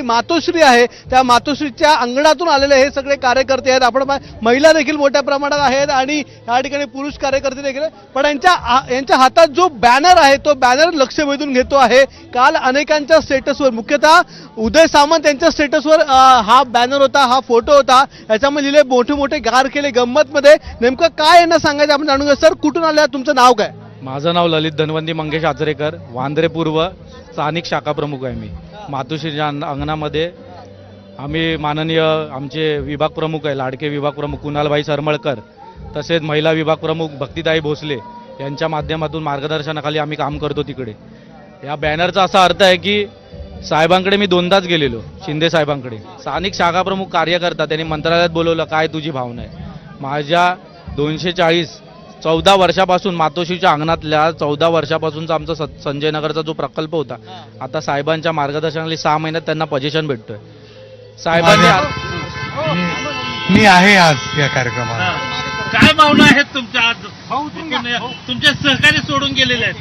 मातोश्री आहे त्या मातोश्रीच्या अंगणातून आलेले हे सगळे कार्यकर्ते आहेत। आपण महिला देखील मोठ्या प्रमाणात आहेत आणि या ठिकाणी पुरुष कार्यकर्ते देखील, पण यांच्या हातात जो बॅनर आहे तो बॅनर लक्ष वेधून घेतो आहे। काल अनेकांच्या स्टेटसवर, मुख्यतः उदय सामंत यांच्या स्टेटसवर हा बॅनर होता, हा फोटो होता, याच्यामध्ये लिहिले मोठे मोठे गार केले गंमत मध्ये। नेमकं काय यांना सांगायचं आपण जाणून घेऊ। सर, कुठून आले, तुमचं नाव काय? माझं नाव ललित धनवंती मंगेश आचरेकर, वांद्रे पूर्व स्थानिक शाखा प्रमुख आहे मी। मातोश्रीच्या अंगणामध्ये आम्ही माननीय आमचे विभाग प्रमुख आहे, लाडके विभाग प्रमुख कुणालभाई सरमळकर, तसेच महिला विभाग प्रमुख भक्तिताई भोसले यांच्या माध्यमातून मार्गदर्शनाखाली आम्ही काम करतो तिकडे। या बॅनरचा असा अर्थ आहे की साहेबांकडे मी दोनदाच गेलेलो, शिंदे साहेबांकडे। स्थानिक शाखा प्रमुख कार्यकर्ता त्यांनी मंत्रालयात बोलवलं, काय तुझी भावना आहे? माझ्या 14 वर्षापासून मातोश्रीच्या अंगणातल्या 14 वर्षापासूनचा आमचा संजय नगरचा जो प्रकल्प होता, आता साहेबांच्या मार्गदर्शनाखाली 6 महिन्यात त्यांना पोझिशन भेटतोय। साहेबांनी मी आहे आज या कार्यक्रमात। काय भावना आहेत तुमच्या? आज तुमचे सहकारी सोडून गेलेले आहेत।